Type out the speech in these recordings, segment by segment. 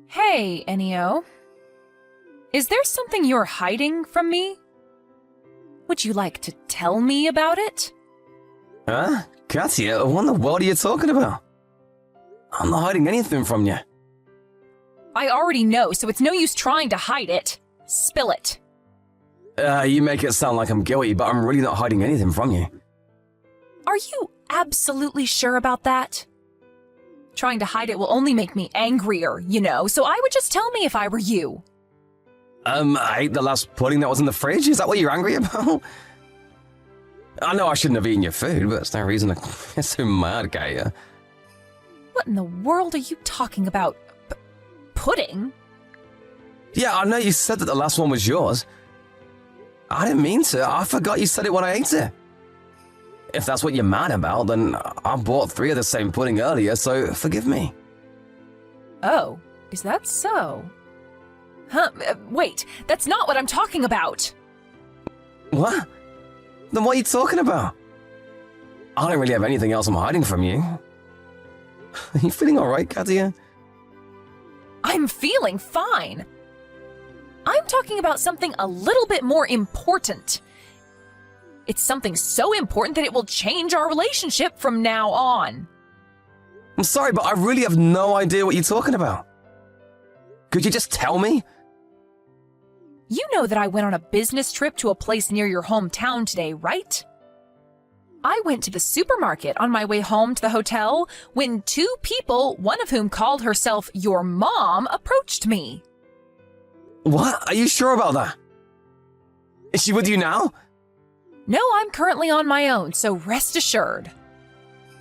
Hey, Enio. Is there something you're hiding from me? Would you like to tell me about it? Huh? Katya, what in the world are you talking about? I'm not hiding anything from you. I already know, so it's no use trying to hide it. Spill it. You make it sound like I'm guilty, but I'm really not hiding anything from you. Are you absolutely sure about that? Trying to hide it will only make me angrier, so I would just tell me if I were you. I ate the last pudding that was in the fridge? Is that what you're angry about? I know I shouldn't have eaten your food, but that's no reason to get so mad, Katya. What in the world are you talking about? Pudding? Yeah, I know you said that the last one was yours. I didn't mean to. I forgot you said it when I ate it. If that's what you're mad about, then I bought 3 of the same pudding earlier, so forgive me. Oh, is that so? Huh, wait, that's not what I'm talking about. What? Then what are you talking about? I don't really have anything else I'm hiding from you. Are you feeling alright, Katya? I'm feeling fine. I'm talking about something a little bit more important. It's something so important that it will change our relationship from now on. I'm sorry, but I really have no idea what you're talking about. Could you just tell me? You know that I went on a business trip to a place near your hometown today, right? I went to the supermarket on my way home to the hotel when 2 people, one of whom called herself your mom, approached me. What? Are you sure about that? Is she with you now? No, I'm currently on my own, so rest assured.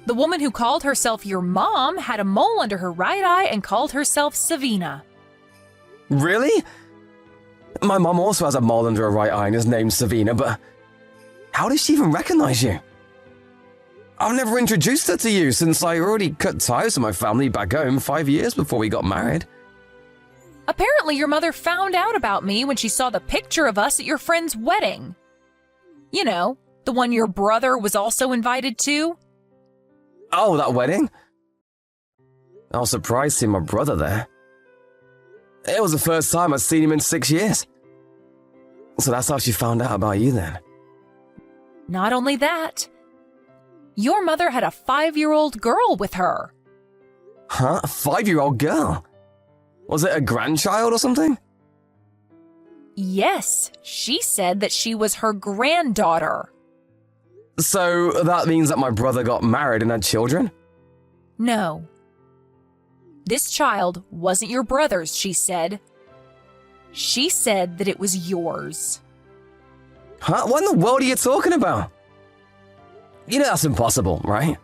The woman who called herself your mom had a mole under her right eye and called herself Savina. Really? My mom also has a mole under her right eye and is named Savina, but how does she even recognize you? I've never introduced her to you since I already cut ties with my family back home 5 years before we got married. Apparently your mother found out about me when she saw the picture of us at your friend's wedding. You know, the one your brother was also invited to. Oh, that wedding? I was surprised seeing my brother there. It was the first time I'd seen him in 6 years. So that's how she found out about you then. Not only that, your mother had a 5-year-old girl with her. Huh? A 5-year-old girl? Was it a grandchild or something? Yes, she said that she was her granddaughter. So that means that my brother got married and had children? No. This child wasn't your brother's, she said. She said that it was yours. Huh? What in the world are you talking about? You know that's impossible, right?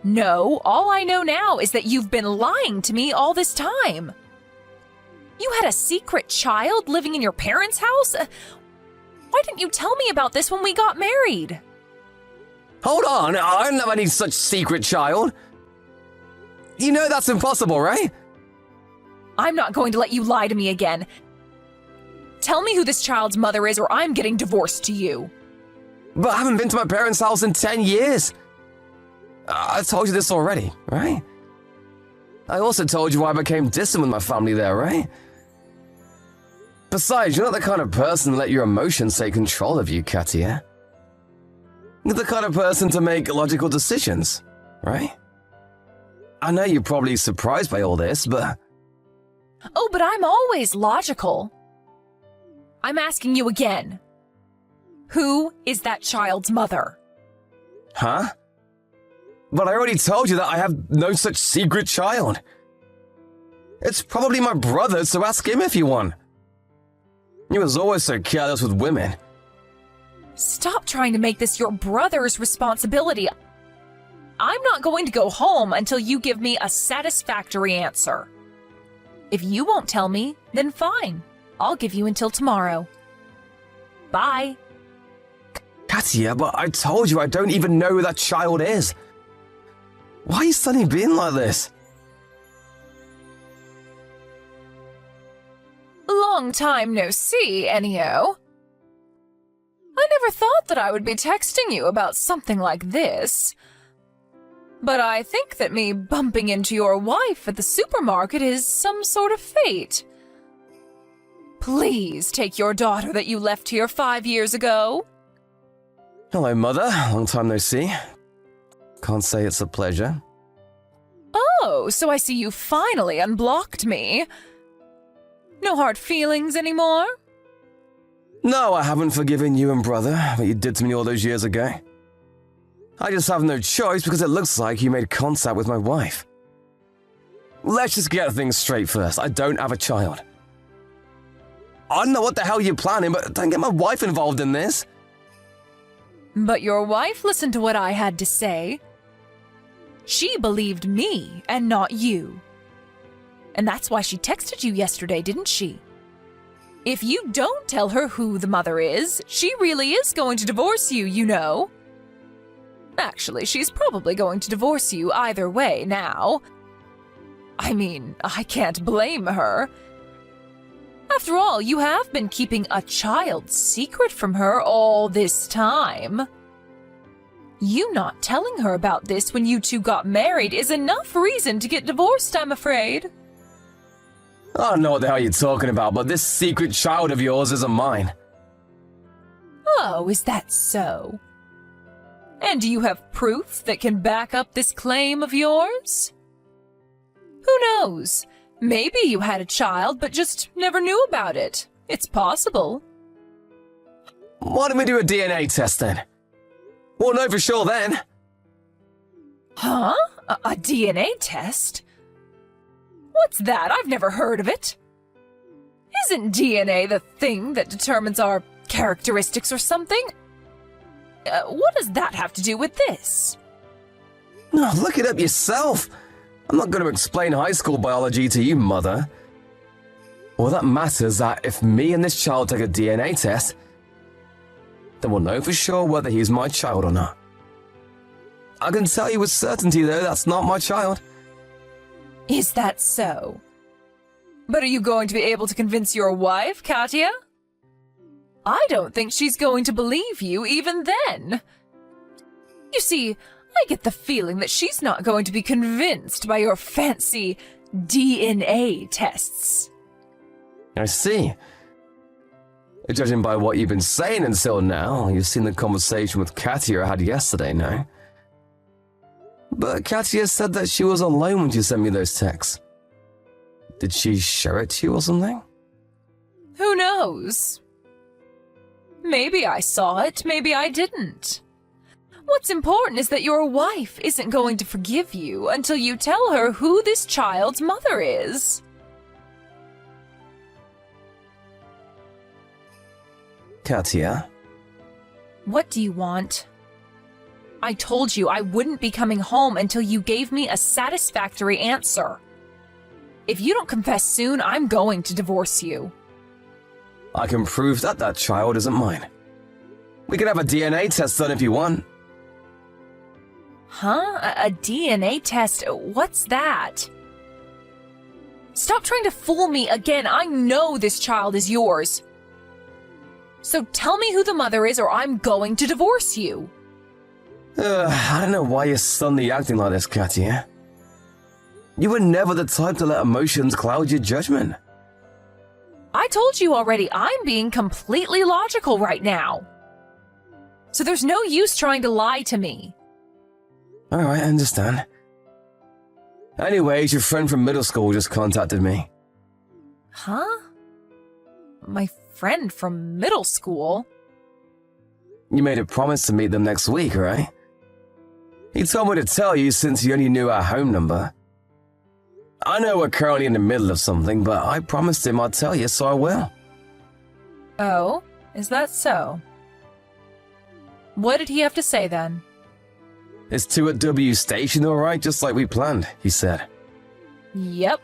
No, all I know now is that you've been lying to me all this time. You had a secret child living in your parents' house? Why didn't you tell me about this when we got married? Hold on, I don't have any such secret child. You know that's impossible, right? I'm not going to let you lie to me again. Tell me who this child's mother is or I'm getting divorced to you. But I haven't been to my parents' house in 10 years. I told you this already, right? I also told you why I became distant with my family there, right? Besides, you're not the kind of person to let your emotions take control of you, Katya. You're the kind of person to make logical decisions, right? I know you're probably surprised by all this, but... Oh, but I'm always logical. I'm asking you again. Who is that child's mother? Huh? But I already told you that I have no such secret child. It's probably my brother, so ask him if you want. He was always so careless with women. Stop trying to make this your brother's responsibility. I'm not going to go home until you give me a satisfactory answer. If you won't tell me, then fine. I'll give you until tomorrow. Bye. Katya, but I told you I don't even know who that child is. Why are you suddenly being like this? Long time no see, Enio. I never thought that I would be texting you about something like this. But I think that me bumping into your wife at the supermarket is some sort of fate. Please take your daughter that you left here 5 years ago. Hello, Mother. Long time no see. Can't say it's a pleasure. Oh, so I see you finally unblocked me. No hard feelings anymore? No, I haven't forgiven you and Brother what you did to me all those years ago. I just have no choice because it looks like you made contact with my wife. Let's just get things straight first. I don't have a child. I don't know what the hell you're planning, but don't get my wife involved in this. But your wife listened to what I had to say. She believed me and not you. And that's why she texted you yesterday, didn't she? If you don't tell her who the mother is, she really is going to divorce you, you know. Actually, she's probably going to divorce you either way now. I mean, I can't blame her. After all, you have been keeping a child's secret from her all this time. You not telling her about this when you two got married is enough reason to get divorced, I'm afraid. I don't know what the hell you're talking about, but this secret child of yours isn't mine. Oh, is that so? And do you have proof that can back up this claim of yours? Who knows? Maybe you had a child but just never knew about it. It's possible. Why don't we do a DNA test then? We'll know for sure then. Huh? A DNA test? What's that? I've never heard of it. Isn't DNA the thing that determines our characteristics or something? What does that have to do with this? No, look it up yourself. I'm not going to explain high school biology to you, Mother. All that matters is that if me and this child take a DNA test, then we'll know for sure whether he's my child or not. I can tell you with certainty, though, that's not my child. Is that so? But are you going to be able to convince your wife, Katya? I don't think she's going to believe you even then. You see, I get the feeling that she's not going to be convinced by your fancy DNA tests. I see. Judging by what you've been saying until now, you've seen the conversation with Katya I had yesterday, no? But Katya said that she was alone when she sent me those texts. Did she show it to you or something? Who knows? Maybe I saw it, maybe I didn't. What's important is that your wife isn't going to forgive you until you tell her who this child's mother is. Katya? What do you want? I told you I wouldn't be coming home until you gave me a satisfactory answer. If you don't confess soon, I'm going to divorce you. I can prove that that child isn't mine. We can have a DNA test done if you want. Huh? A DNA test? What's that? Stop trying to fool me again. I know this child is yours. So tell me who the mother is or I'm going to divorce you. I don't know why you're suddenly acting like this, Katya. You were never the type to let emotions cloud your judgment. I told you already, I'm being completely logical right now. So there's no use trying to lie to me. Alright, I understand. Anyways, your friend from middle school just contacted me. Huh? My friend from middle school? You made a promise to meet them next week, right? He told me to tell you since you only knew our home number. I know we're currently in the middle of something, but I promised him I'd tell you, so I will. Oh, is that so? What did he have to say then? It's 2 at W Station, alright, just like we planned, he said. Yep.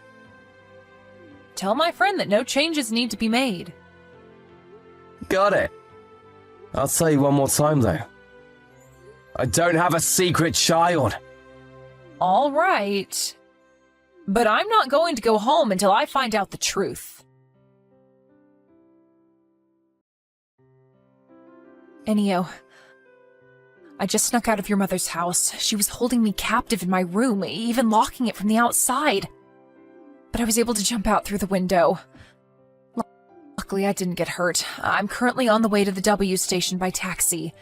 Tell my friend that no changes need to be made. Got it. I'll tell you one more time, though. I don't have a secret child. All right. But I'm not going to go home until I find out the truth. Enio, I just snuck out of your mother's house. She was holding me captive in my room, even locking it from the outside. But I was able to jump out through the window. Luckily, I didn't get hurt. I'm currently on the way to the W station by taxi.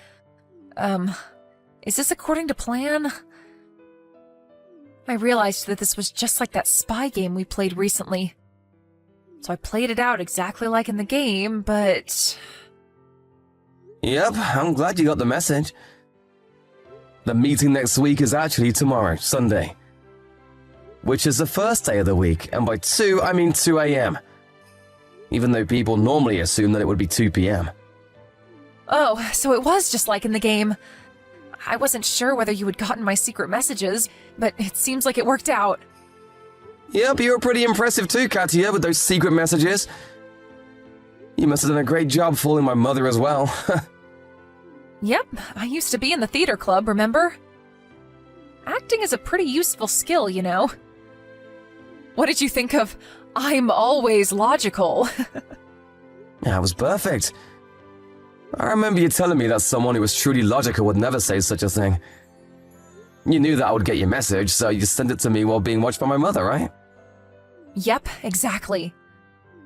Is this according to plan? I realized that this was just like that spy game we played recently. So I played it out exactly like in the game, but... Yep, I'm glad you got the message. The meeting next week is actually tomorrow, Sunday. Which is the first day of the week, and by 2, I mean 2 a.m. Even though people normally assume that it would be 2 p.m. Oh, so it was just like in the game. I wasn't sure whether you had gotten my secret messages, but it seems like it worked out. Yep, you were pretty impressive too, Katia, with those secret messages. You must have done a great job fooling my mother as well. Yep, I used to be in the theater club, remember? Acting is a pretty useful skill, you know. What did you think of "I'm always logical"? That was perfect. I remember you telling me that someone who was truly logical would never say such a thing. You knew that I would get your message, so you sent it to me while being watched by my mother, right? Yep, exactly.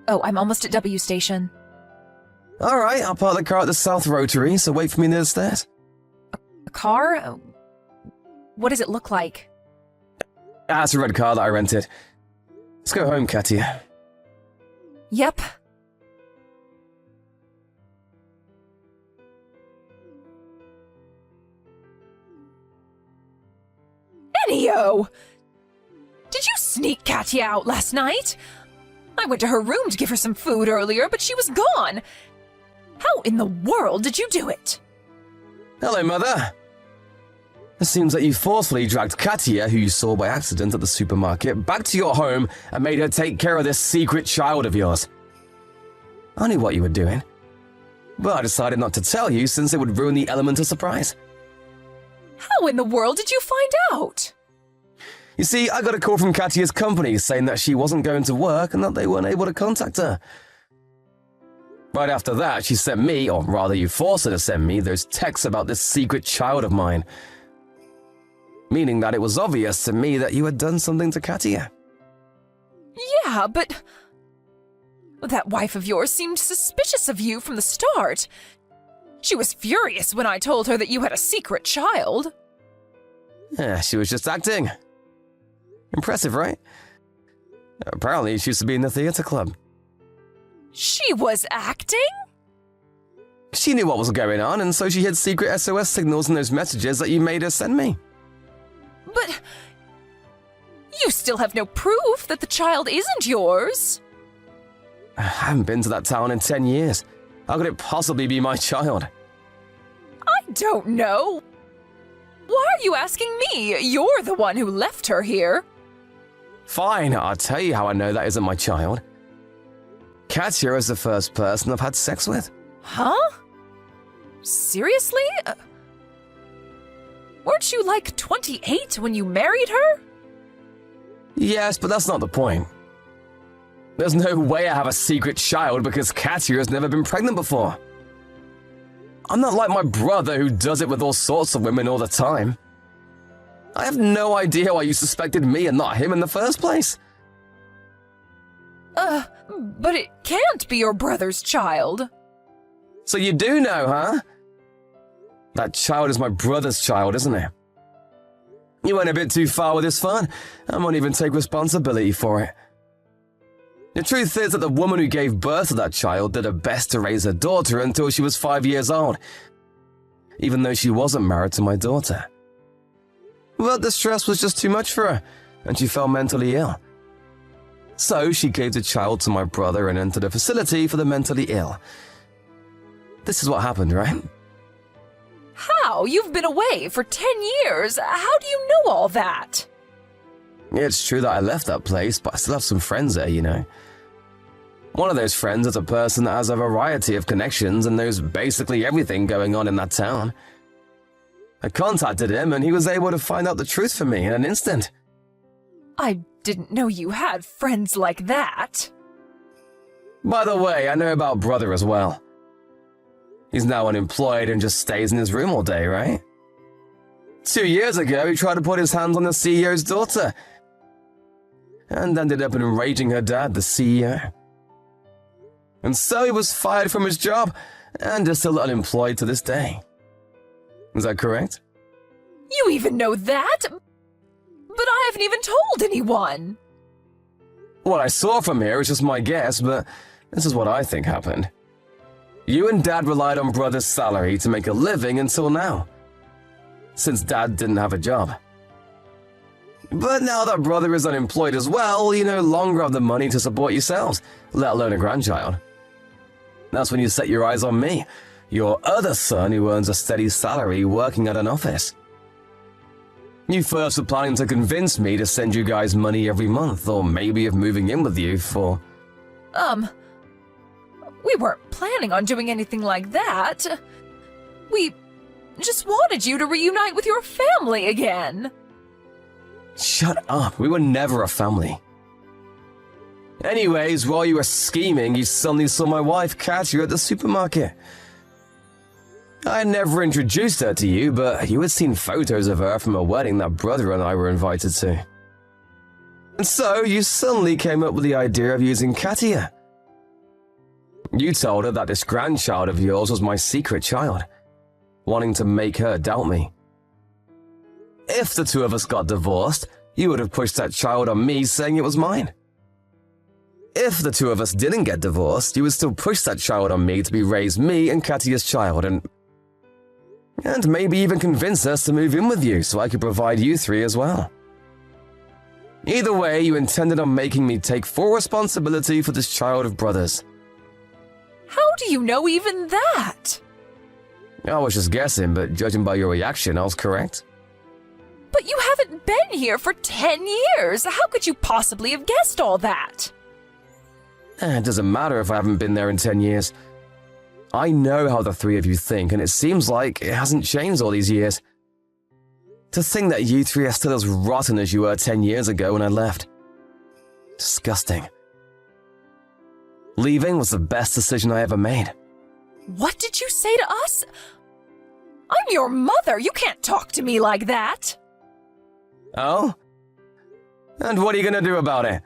Oh, I'm almost at W Station. Alright, I'll park the car at the South Rotary, so wait for me near the stairs. A car? What does it look like? It's a red car that I rented. Let's go home, Katia. Yep. Enio! Did you sneak Katia out last night? I went to her room to give her some food earlier, but she was gone. How in the world did you do it? Hello, Mother. It seems that you forcefully dragged Katia, who you saw by accident at the supermarket, back to your home and made her take care of this secret child of yours. I knew what you were doing, but I decided not to tell you since it would ruin the element of surprise. How in the world did you find out? You see, I got a call from Katia's company saying that she wasn't going to work and that they weren't able to contact her. Right after that, she sent me, or rather you forced her to send me, those texts about this secret child of mine. Meaning that it was obvious to me that you had done something to Katia. Yeah, but... that wife of yours seemed suspicious of you from the start. She was furious when I told her that you had a secret child. Yeah, she was just acting. Impressive, right? Apparently, she used to be in the theater club. She was acting? She knew what was going on, and so she hid secret SOS signals in those messages that you made her send me. But... you still have no proof that the child isn't yours. I haven't been to that town in 10 years. How could it possibly be my child? I don't know. Why are you asking me? You're the one who left her here. Fine, I'll tell you how I know that isn't my child. Katia is the first person I've had sex with. Huh? Seriously? Weren't you like 28 when you married her? Yes, but that's not the point. There's no way I have a secret child because Katia has never been pregnant before. I'm not like my brother who does it with all sorts of women all the time. I have no idea why you suspected me and not him in the first place. But it can't be your brother's child. So you do know, huh? That child is my brother's child, isn't it? You went a bit too far with this fun. I won't even take responsibility for it. The truth is that the woman who gave birth to that child did her best to raise her daughter until she was 5 years old, even though she wasn't married to my daughter. But the stress was just too much for her, and she fell mentally ill. So she gave the child to my brother and entered a facility for the mentally ill. This is what happened, right? How? You've been away for 10 years. How do you know all that? It's true that I left that place, but I still have some friends there, you know. One of those friends is a person that has a variety of connections and knows basically everything going on in that town. I contacted him and he was able to find out the truth for me in an instant. I didn't know you had friends like that. By the way, I know about brother as well. He's now unemployed and just stays in his room all day, right? 2 years ago, he tried to put his hands on the CEO's daughter and ended up enraging her dad, the CEO. And so he was fired from his job and is still unemployed to this day. Is that correct? You even know that? But I haven't even told anyone. What I saw from here is just my guess, but this is what I think happened. You and Dad relied on Brother's salary to make a living until now, since Dad didn't have a job. But now that Brother is unemployed as well, you no longer have the money to support yourselves, let alone a grandchild. That's when you set your eyes on me, your other son who earns a steady salary working at an office. You first were planning to convince me to send you guys money every month, or maybe of moving in with you for... We weren't planning on doing anything like that. We just wanted you to reunite with your family again. Shut up, we were never a family. Anyways, while you were scheming, you suddenly saw my wife Katya at the supermarket. I never introduced her to you, but you had seen photos of her from a wedding that Brother and I were invited to. And so you suddenly came up with the idea of using Katya. You told her that this grandchild of yours was my secret child, wanting to make her doubt me. If the two of us got divorced, you would have pushed that child on me saying it was mine. If the two of us didn't get divorced, you would still push that child on me to be raised me and Katya's child and maybe even convince us to move in with you so I could provide you three as well. Either way, you intended on making me take full responsibility for this child of Brother's. How do you know even that? I was just guessing, but judging by your reaction, I was correct. But you haven't been here for 10 years. How could you possibly have guessed all that? It doesn't matter if I haven't been there in 10 years. I know how the three of you think, and it seems like it hasn't changed all these years. To think that you three are still as rotten as you were 10 years ago when I left. Disgusting. Leaving was the best decision I ever made. What did you say to us? I'm your mother. You can't talk to me like that. Oh? And what are you gonna do about it?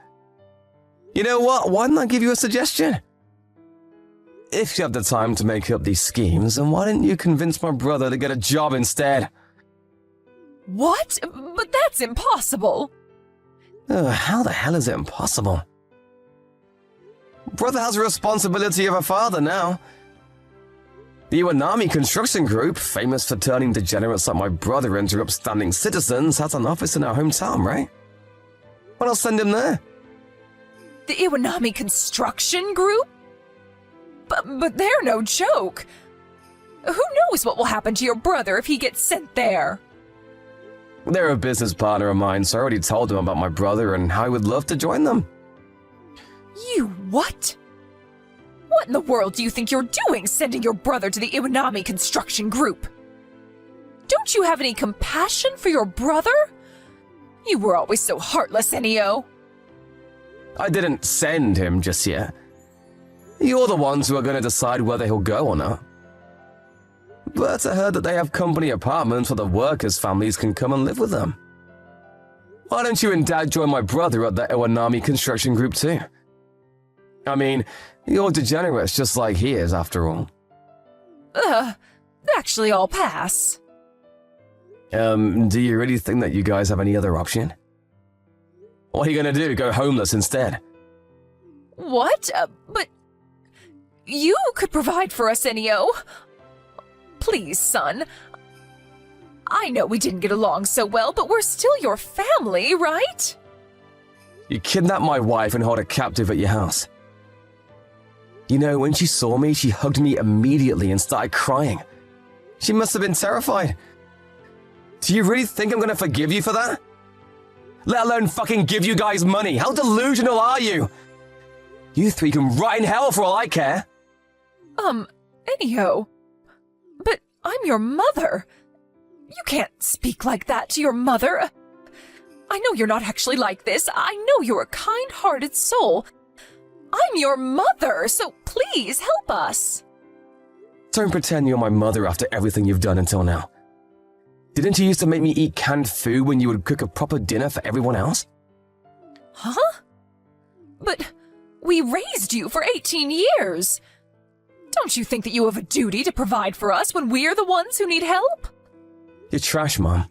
You know what? Why don't I give you a suggestion? If you have the time to make up these schemes, then why didn't you convince my brother to get a job instead? What? But that's impossible. How the hell is it impossible? Brother has a responsibility of a father now. The Iwanami Construction Group, famous for turning degenerates like my brother into upstanding citizens, has an office in our hometown, right? Why not send him there? The Iwanami Construction Group? But they're no joke. Who knows what will happen to your brother if he gets sent there? They're a business partner of mine, so I already told them about my brother and how I would love to join them. You what? What in the world do you think you're doing, sending your brother to the Iwanami Construction Group? Don't you have any compassion for your brother? You were always so heartless, Enio. I didn't send him just yet. You're the ones who are going to decide whether he'll go or not. But I heard that they have company apartments where the workers' families can come and live with them. Why don't you and Dad join my brother at the Iwanami Construction Group too? I mean, you're degenerates just like he is, after all. Actually, I'll pass. Do you really think that you guys have any other option? What are you gonna do, go homeless instead? What? But you could provide for us, Enio. Please, son. I know we didn't get along so well, but we're still your family, right? You kidnapped my wife and held her captive at your house. You know, when she saw me, she hugged me immediately and started crying. She must have been terrified. Do you really think I'm gonna forgive you for that? Let alone fucking give you guys money. How delusional are you? You three can rot in hell for all I care. Enio. But I'm your mother. You can't speak like that to your mother. I know you're not actually like this. I know you're a kind-hearted soul. I'm your mother, so please help us. Don't pretend you're my mother after everything you've done until now. Didn't you used to make me eat canned food when you would cook a proper dinner for everyone else? Huh? But we raised you for 18 years. Don't you think that you have a duty to provide for us when we're the ones who need help? You're trash, Mom.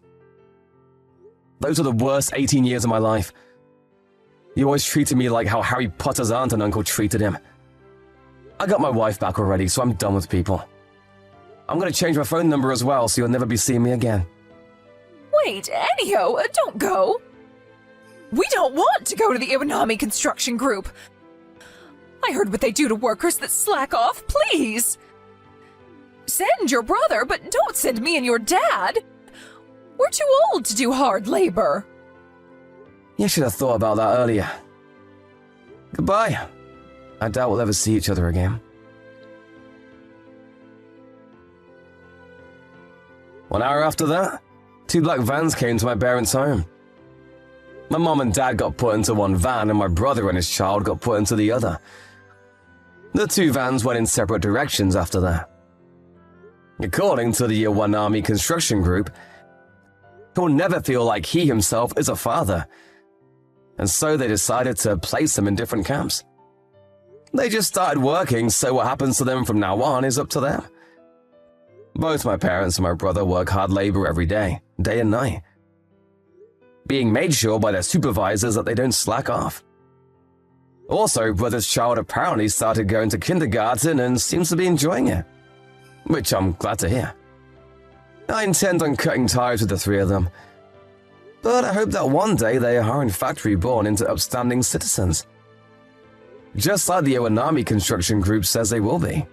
Those are the worst 18 years of my life. You always treated me like how Harry Potter's aunt and uncle treated him. I got my wife back already, so I'm done with people. I'm gonna change my phone number as well, so you'll never be seeing me again. Wait, Ennio, don't go. We don't want to go to the Iwanami construction group. I heard what they do to workers that slack off, please. Send your brother, but don't send me and your dad. We're too old to do hard labor. You should have thought about that earlier. Goodbye. I doubt we'll ever see each other again. 1 hour after that, 2 black vans came to my parents' home. My mom and dad got put into one van and my brother and his child got put into the other. The 2 vans went in separate directions after that. According to the Iwanami construction group, he'll never feel like he himself is a father, and so they decided to place him in different camps. They just started working, so what happens to them from now on is up to them. Both my parents and my brother work hard labor every day, day and night, being made sure by their supervisors that they don't slack off. Also, brother's child apparently started going to kindergarten and seems to be enjoying it, which I'm glad to hear. I intend on cutting ties with the 3 of them, but I hope that one day they are in fact reborn into upstanding citizens, just like the Iwanami construction group says they will be.